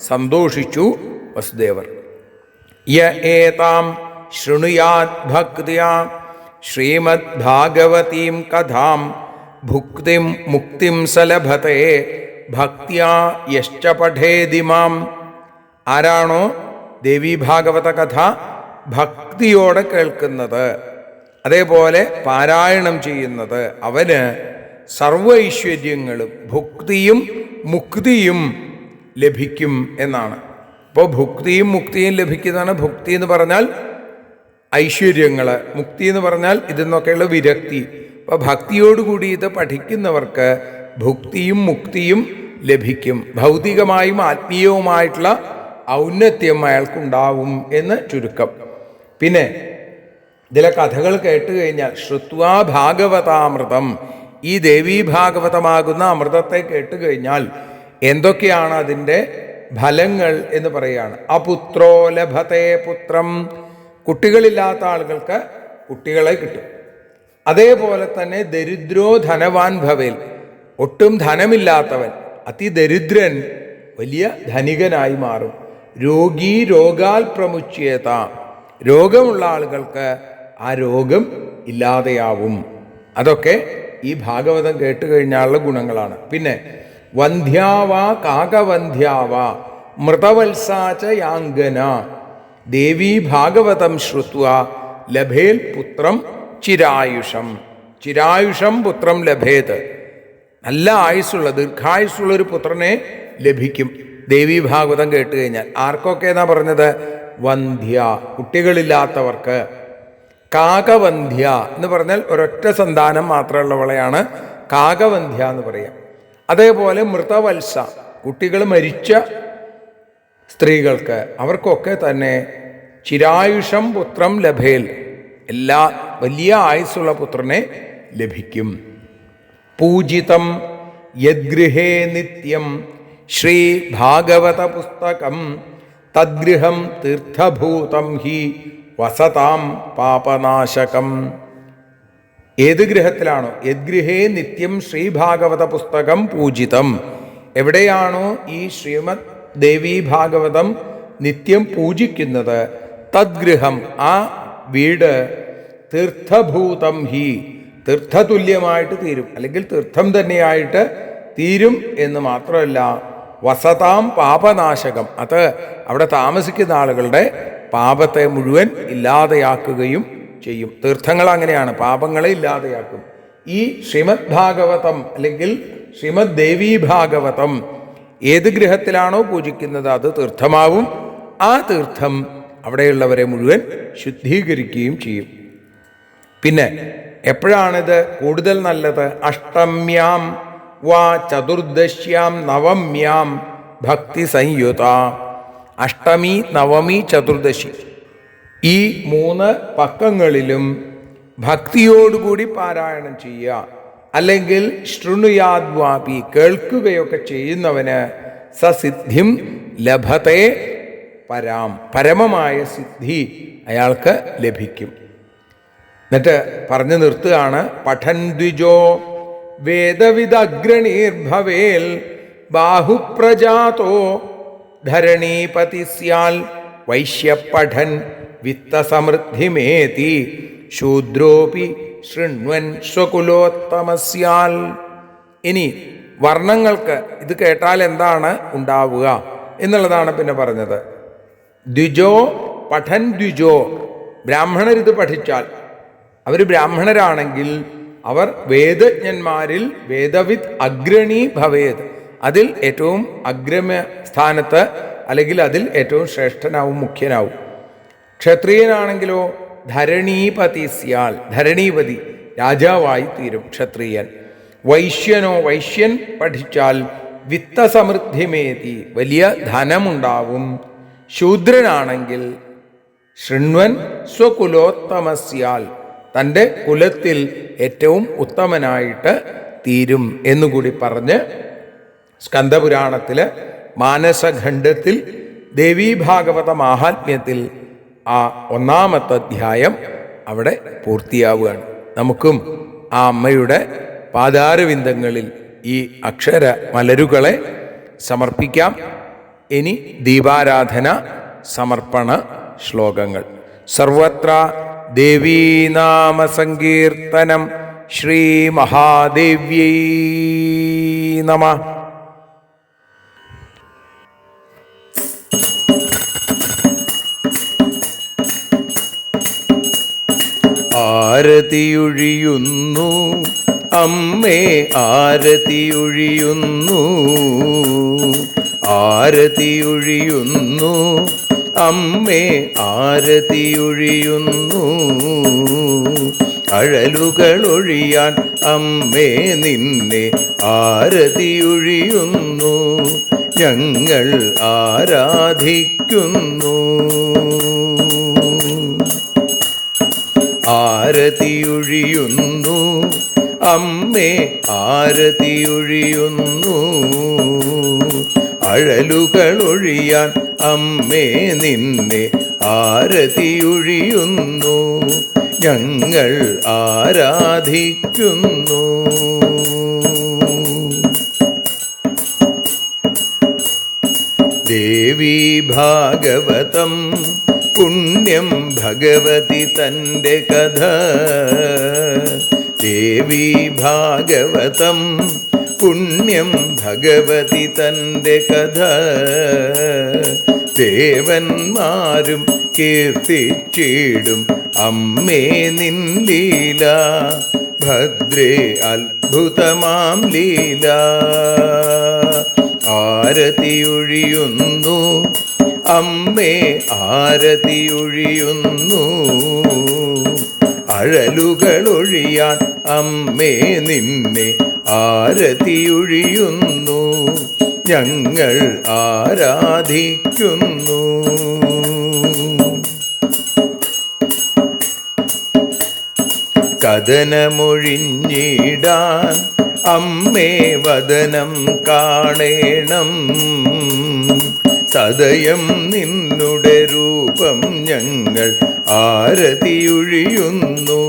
സന്തോഷിച്ചു വസുദേവർ. യ ഏതാം ശൃണുയാത് ഭക്ത്യാ ശ്രീമദ് ഭാഗവതീം കഥാം ഭുക്തിം മുക്തിം സലഭതേ ഭക്ത്യാ യശ്ച പഠേതിമാം. ആരാണോ ദേവീ ഭാഗവത കഥ ഭക്തിയോടെ കേൾക്കുന്നത്, അതേപോലെ പാരായണം ചെയ്യുന്നത്, അവന് സർവ ഐശ്വര്യങ്ങളും ഭുക്തിയും മുക്തിയും ലഭിക്കും എന്നാണ്. ഇപ്പോൾ ഭുക്തിയും മുക്തിയും ലഭിക്കുന്നതാണ്. ഭുക്തി എന്ന് പറഞ്ഞാൽ ഐശ്വര്യങ്ങൾ, മുക്തി എന്ന് പറഞ്ഞാൽ ഇതിന്നൊക്കെയുള്ള വിരക്തി. അപ്പോൾ ഭക്തിയോടുകൂടി ഇത് പഠിക്കുന്നവർക്ക് ഭുക്തിയും മുക്തിയും ലഭിക്കും. ഭൗതികമായും ആത്മീയവുമായിട്ടുള്ള ഔന്നത്യം അയാൾക്കുണ്ടാവും എന്ന് ചുരുക്കം. പിന്നെ ഇതിലെ കഥകൾ കേട്ട് കഴിഞ്ഞാൽ ശ്രുത്വാ ഭാഗവതാമൃതം, ഈ ദേവീ ഭാഗവതമാകുന്ന അമൃതത്തെ കേട്ട് കഴിഞ്ഞാൽ എന്തൊക്കെയാണ് അതിൻ്റെ ഫലങ്ങൾ എന്ന് പറയുകയാണ്. അപുത്രോ ലഭത്തെ പുത്രം, കുട്ടികളില്ലാത്ത ആളുകൾക്ക് കുട്ടികളെ കിട്ടും. അതേപോലെ തന്നെ ദരിദ്രോ ധനവാൻ ഭവേൽ, ഒട്ടും ധനമില്ലാത്തവൻ അതിദരിദ്രൻ വലിയ ധനികനായി മാറും. രോഗീ രോഗാൽ പ്രമുച്യേത, രോഗമുള്ള ആളുകൾക്ക് ആ രോഗം ഇല്ലാതെയാവും. അതൊക്കെ ഈ ഭാഗവതം കേട്ട് കഴിഞ്ഞാലുള്ള ഗുണങ്ങളാണ്. പിന്നെ വന്ധ്യാവ കാകവന്ധ്യാവ മൃതവത്സാച യാംഗന ദേവീ ഭാഗവതം ശ്രുത്വ ലഭേൽ പുത്രം ചിരായുഷം. ചിരായുഷം പുത്രം ലഭേത്, നല്ല ആയുസ്സുള്ള ദീർഘായുസ്സുള്ള ഒരു പുത്രനെ ലഭിക്കും ദേവീ ഭാഗവതം കേട്ട് കഴിഞ്ഞാൽ. ആർക്കൊക്കെ എന്നാ പറഞ്ഞത്? വന്ധ്യ, കുട്ടികളില്ലാത്തവർക്ക്. കാകവന്ധ്യ എന്ന് പറഞ്ഞാൽ ഒരൊറ്റ സന്താനം മാത്രമുള്ളവളെയാണ് കാകവന്ധ്യ എന്ന് പറയാം. അതേപോലെ മൃതവത്സ, കുട്ടികൾ മരിച്ച സ്ത്രീകൾക്ക്, അവർക്കൊക്കെ തന്നെ ചിരായുഷം പുത്രം ലഭേൽ, എല്ലാ വലിയ ആയുസ്സുള്ള പുത്രനെ ലഭിക്കും. പൂജിതം യദ്ഗൃഹേ നിത്യം ശ്രീ ഭാഗവത പുസ്തകം തദ്ഗൃഹം തീർത്ഥഭൂതം ഹി വസതാം പാപനാശകം. ഏത് ഗൃഹത്തിലാണോ, യദ്ഗൃഹേ നിത്യം ശ്രീഭാഗവത പുസ്തകം പൂജിതം, എവിടെയാണോ ഈ ശ്രീമദ് ദേവീ ഭാഗവതം നിത്യം പൂജിക്കുന്നത്, തദ്ഗൃഹം, ആ വീട്, തീർത്ഥഭൂതം ഹി, തീർത്ഥതുല്യമായിട്ട് തീരും, അല്ലെങ്കിൽ തീർത്ഥം തന്നെയായിട്ട് തീരും എന്ന് മാത്രമല്ല, വസതാം പാപനാശകം, അത് അവിടെ താമസിക്കുന്ന ആളുകളുടെ പാപത്തെ മുഴുവൻ ഇല്ലാതെയാക്കുകയും ചെയ്യും. തീർത്ഥങ്ങൾ അങ്ങനെയാണ്, പാപങ്ങളെ ഇല്ലാതെയാക്കും. ഈ ശ്രീമദ് ഭാഗവതം അല്ലെങ്കിൽ ശ്രീമദ് ദേവീ ഭാഗവതം ഏത് ഗൃഹത്തിലാണോ പൂജിക്കുന്നത് അത് തീർത്ഥമാവും. ആ തീർത്ഥം അവിടെയുള്ളവരെ മുഴുവൻ ശുദ്ധീകരിക്കുകയും ചെയ്യും. പിന്നെ എപ്പോഴാണിത് കൂടുതൽ നല്ലത്? അഷ്ടമ്യാം വാ ചതുർദശ്യാം നവമ്യാം ഭക്തി സംയുത. അഷ്ടമി, നവമി, ചതുർദശി, ഈ 3 പക്കങ്ങളിലും ഭക്തിയോടുകൂടി പാരായണം ചെയ്യുക. അല്ലെങ്കിൽ ശൃണുയാദ്വാപി, കേൾക്കുകയൊക്കെ ചെയ്യുന്നവന് സസിദ്ധിം ലഭത്തെ പരാം, പരമമായ സിദ്ധി അയാൾക്ക് ലഭിക്കും. എന്നിട്ട് പറഞ്ഞു നിർത്തുകയാണ്. പഠൻ ദ്വിജോ വേദവിദഗ്രണീർഭവേൽ ബാഹുപ്രജാതോ ധരണീപതി സ്യാൽ വൈശ്യപഠൻ വിത്തസമൃദ്ധിമേതി ശൂദ്രോപി ശൃണ്വൻ സ്വകുലോത്തമസ്യാൽ. ഇനി വർണ്ണങ്ങൾക്ക് ഇത് കേട്ടാൽ എന്താണ് ഉണ്ടാവുക എന്നുള്ളതാണ് പിന്നെ പറഞ്ഞത്. ദ്വിജോ പഠൻ ദ്വിജോ, ബ്രാഹ്മണരിത് പഠിച്ചാൽ, അവർ ബ്രാഹ്മണരാണെങ്കിൽ അവർ വേദജ്ഞന്മാരിൽ വേദവിദ് അഗ്രണീ ഭവേത്, അതിൽ ഏറ്റവും അഗ്രമ്യ സ്ഥാനത്ത് അല്ലെങ്കിൽ അതിൽ ഏറ്റവും ശ്രേഷ്ഠനാവും, മുഖ്യനാവും. ക്ഷത്രിയനാണെങ്കിലോ ധരണീപതി സ്യാൽ, ധരണീപതി രാജാവായി തീരും ക്ഷത്രിയൻ. വൈശ്യനോ, വൈശ്യൻ പഠിച്ചാൽ വിത്തസമൃദ്ധിമേതി വലിയ ധനമുണ്ടാവും. ശൂദ്രനാണെങ്കിൽ ശൃണ്വൻ സ്വകുലോത്തമസ്യാൽ തൻ്റെ കുലത്തിൽ ഏറ്റവും ഉത്തമനായിട്ട് തീരും എന്നുകൂടി പറഞ്ഞ് സ്കന്ദപുരാണത്തിൽ മാനസഖണ്ഡത്തിൽ ദേവീഭാഗവത മാഹാത്മ്യത്തിൽ ആ 1-ാമത്തെ അധ്യായം അവിടെ പൂർത്തിയാവുകയാണ്. നമുക്കും ആ അമ്മയുടെ പാദാരവിന്ദങ്ങളിൽ ഈ അക്ഷര മലരുകളെ സമർപ്പിക്കാം. ഇനി ദീപാരാധന സമർപ്പണ ശ്ലോകങ്ങൾ. സർവത്ര ദേവീനാമ സങ്കീർത്തനം. ശ്രീ മഹാദേവ്യൈ നമഃ. ആരതിയൊഴിയുന്നു അമ്മേ, ആരതിയൊഴിയുന്നു, ആരതിയൊഴിയുന്നു അമ്മേ, ആരതിയൊഴിയുന്നു. അഴലുകളൊഴിയാൻ അമ്മേ നിന്നെ ആരതിയൊഴിയുന്നു. ഞങ്ങൾ ആരാധിക്കുന്നു. ആരതിയൊഴിയുന്നു അമ്മേ, ആരതിയൊഴിയുന്നു. അഴലുകളൊഴിയാൻ അമ്മേ നിന്നെ ആരതിയൊഴിയുന്നു. ഞങ്ങൾ ആരാധിക്കുന്നു. ദേവീ ഭാഗവതം പുണ്യം ഭഗവതി തൻ്റെ കഥ. ദേവീ ഭാഗവതം പുണ്യം ഭഗവതി തൻ്റെ കഥ. ദേവന്മാരും കീർത്തിച്ചിടും അമ്മേ നിൻ ലീല. ഭദ്രേ അത്ഭുതമാം ലീല. ആരതിയൊഴിയുന്നു അമ്മേ, ആരതിയൊഴിയുന്നു. അഴലുകളൊഴിയാൻ അമ്മേ നിന്നെ ആരതിയൊഴിയുന്നു. ഞങ്ങൾ ആരാധിക്കുന്നു. കഥനമൊഴിഞ്ഞിടാൻ അമ്മേ വദനം കാണേണം. സദയം നിന്നുടെ രൂപം ഞങ്ങൾ ആരതിയൊഴിയുന്നു.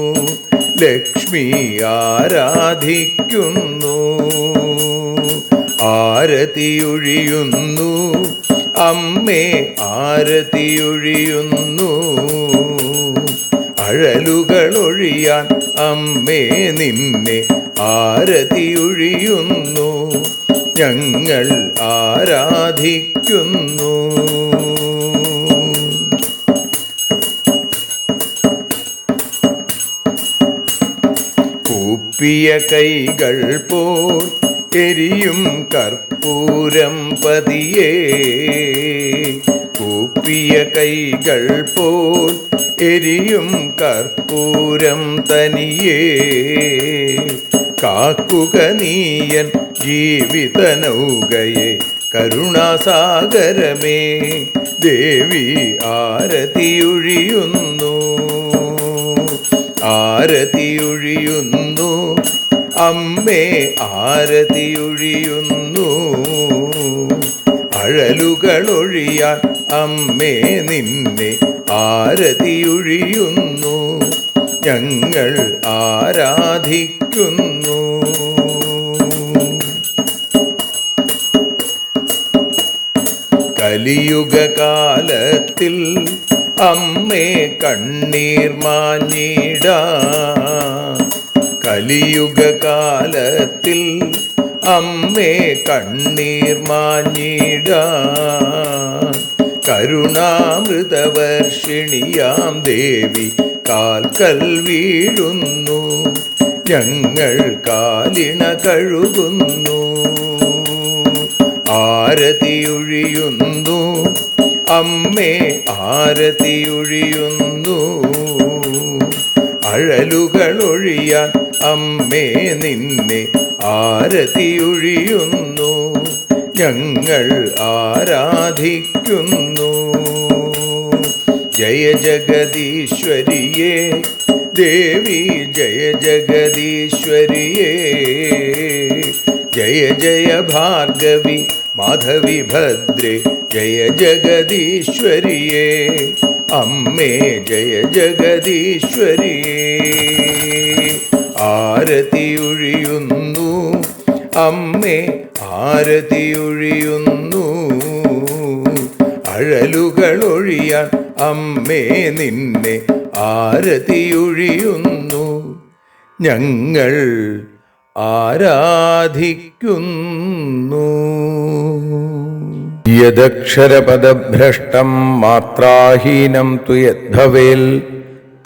ലക്ഷ്മി ആരാധിക്കുന്നു. ആരതിയൊഴിയുന്നു അമ്മേ, ആരതിയൊഴിയുന്നു. അഴലുകളൊഴിയാൻ അമ്മേ നിന്നെ ആരതിയൊഴിയുന്നു. ഞങ്ങൾ ആരാധിക്കുന്നു. കൂപ്പിയ കൈകൾ പോൽ എരിയും കർപ്പൂരം പതിയേ. കൂപ്പിയ കൈകൾ പോൽ എരിയും കർപ്പൂരം തനിയേ. കാക്കുക നീയൻ ജീവിത നൗകയെ കരുണാസാഗരമേ. ദേവി ആരതിയൊഴിയുന്നു. ആരതിയൊഴിയുന്നു അമ്മേ, ആരതിയൊഴിയുന്നു. അഴലുകളൊഴിയാൻ അമ്മേ നിന്നെ ആരതിയൊഴിയുന്നു. ഞങ്ങൾ ആരാധിക്കുന്നു. കലിയുഗകാലത്തിൽ അമ്മേ കണ്ണീർ മാഞ്ഞിടാ. കലിയുഗകാലത്തിൽ അമ്മേ കണ്ണീർ മാഞ്ഞിടാ. കരുണാമൃതവർഷിണിയാം ദേവി കാൽക്കൽ വീഴുന്നു. ഞങ്ങൾ കാലിണ കഴുകുന്നു. ആരതിയൊഴിയുന്നു അമ്മേ ആരതിയൊഴിയുന്നു. അഴലുകളൊഴിയാൻ അമ്മേ നിന്നെ ആരതിയൊഴിയുന്നു. ഞങ്ങൾ ആരാധിക്കുന്നു. ജയ ജഗദീശ്വരിയേ ദേവി ജയ ജഗദീശ്വരിയേ. ജയ ജയ ഭാർഗവി മാധവി ഭദ്രേ ജയ ജഗദീശ്വരിയേ. അമ്മേ ജയ ജഗദീശ്വരിയേ. ആരതിയൊഴിയുന്നു അമ്മേ ആരതിയൊഴിയുന്നു. അഴലുകളൊഴിയാൻ അമ്മേ നിന്നെ ആരതിയൊഴിയുന്നു. ഞങ്ങൾ ആരാധിക്കുന്നു. യദക്ഷരപദഭ്രഷ്ടം മാത്രാഹീനം തു യദ്ഭവേൽ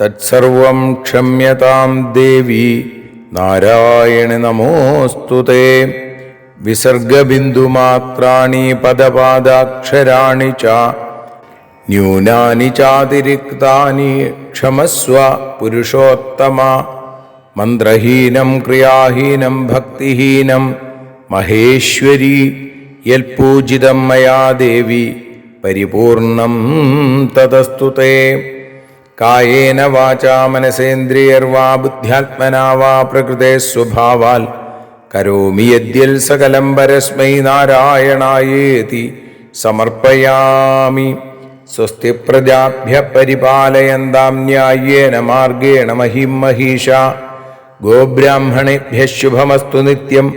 തത്സർവം ക്ഷമ്യതാം ദേവി നാരായണി നമോസ്തുതേ. വിസർഗബിന്ദുമാത്രാണി പദപാദാക്ഷരാണി ച ന്യൂനാനി ചാതിരിക്താനി ക്ഷമസ്വ പുരുഷോത്തമ. മന്ത്രഹീനം ക്രിയാഹീനം ഭക്തിഹീനം മഹേശ്വരി യൽപൂജിതം മയാ ദേവി പരിപൂർണം തദസ്തുതേ. കായേന വാചാ മനസേന്ദ്രിയർവാ ബുദ്ധ്യാത്മനാ വാ പ്രകൃതേ സ്വഭാവാൽ കരോമി യദ്യൽ സകലം പരസ്മൈ നാരായണായേതി സമർപ്പയാമി. സ്വസ്തി പ്രജാഭ്യ പരിപാലയന്താം ന്യായേന മാർഗേണ മഹിം മഹീഷാ. ഗോബ്രാഹ്മണേഭ്യഃ ശുഭമസ്തു നിത്യം.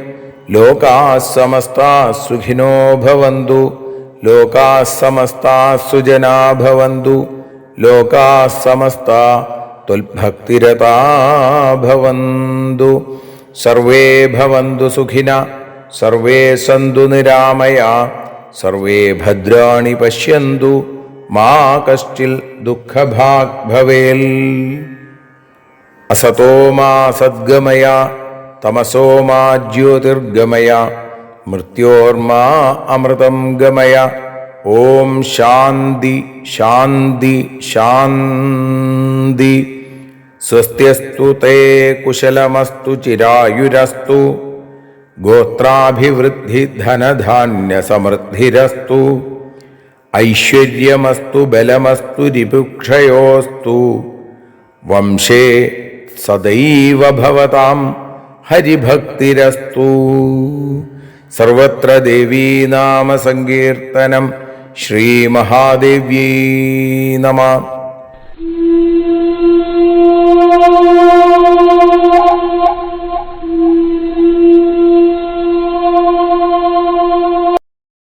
ലോകാഃ സമസ്താഃ സുഖിനോ ഭവന്തു. ലോകാഃ സമസ്താഃ സുജനാഃ ഭവന്തു. ലോകാഃ സമസ്താഃ ത്വൽഭക്തിരതാ ഭവന്തു. സർവേ ഭവന്തു സുഖിനഃ സർവേ സന്തു നിരാമയാഃ സർവേ ഭദ്രാണി പശ്യന്തു മാ കശ്ചിൽ ദുഃഖഭാഗ് ഭവേൽ. അസതോ മാ സദ്ഗമയ തമസോ മാ ജ്യോതിർഗമയ മൃത്യോർമാ അമൃതം ഗമയ. ഓം ശാന്തി ശാന്തി ശാന്തി. സ്വസ്ത്യസ്തു തേ കുശലമസ്തു ചിരായുരസ്തു. ഗോത്രാഭിവൃദ്ധി ധനധാന്യ സമൃദ്ധിരസ്തു. ഐശ്വര്യമസ്തു ബലമസ്തു രിപുക്ഷയോസ്തു. വംശേ സദൈവ ഭവതാം ഹരിഭക്തിരസ്തു. സർവത്ര ദേവീനാമ സങ്കീർത്തനം. ശ്രീമഹാദേവ്യൈ നമഃ.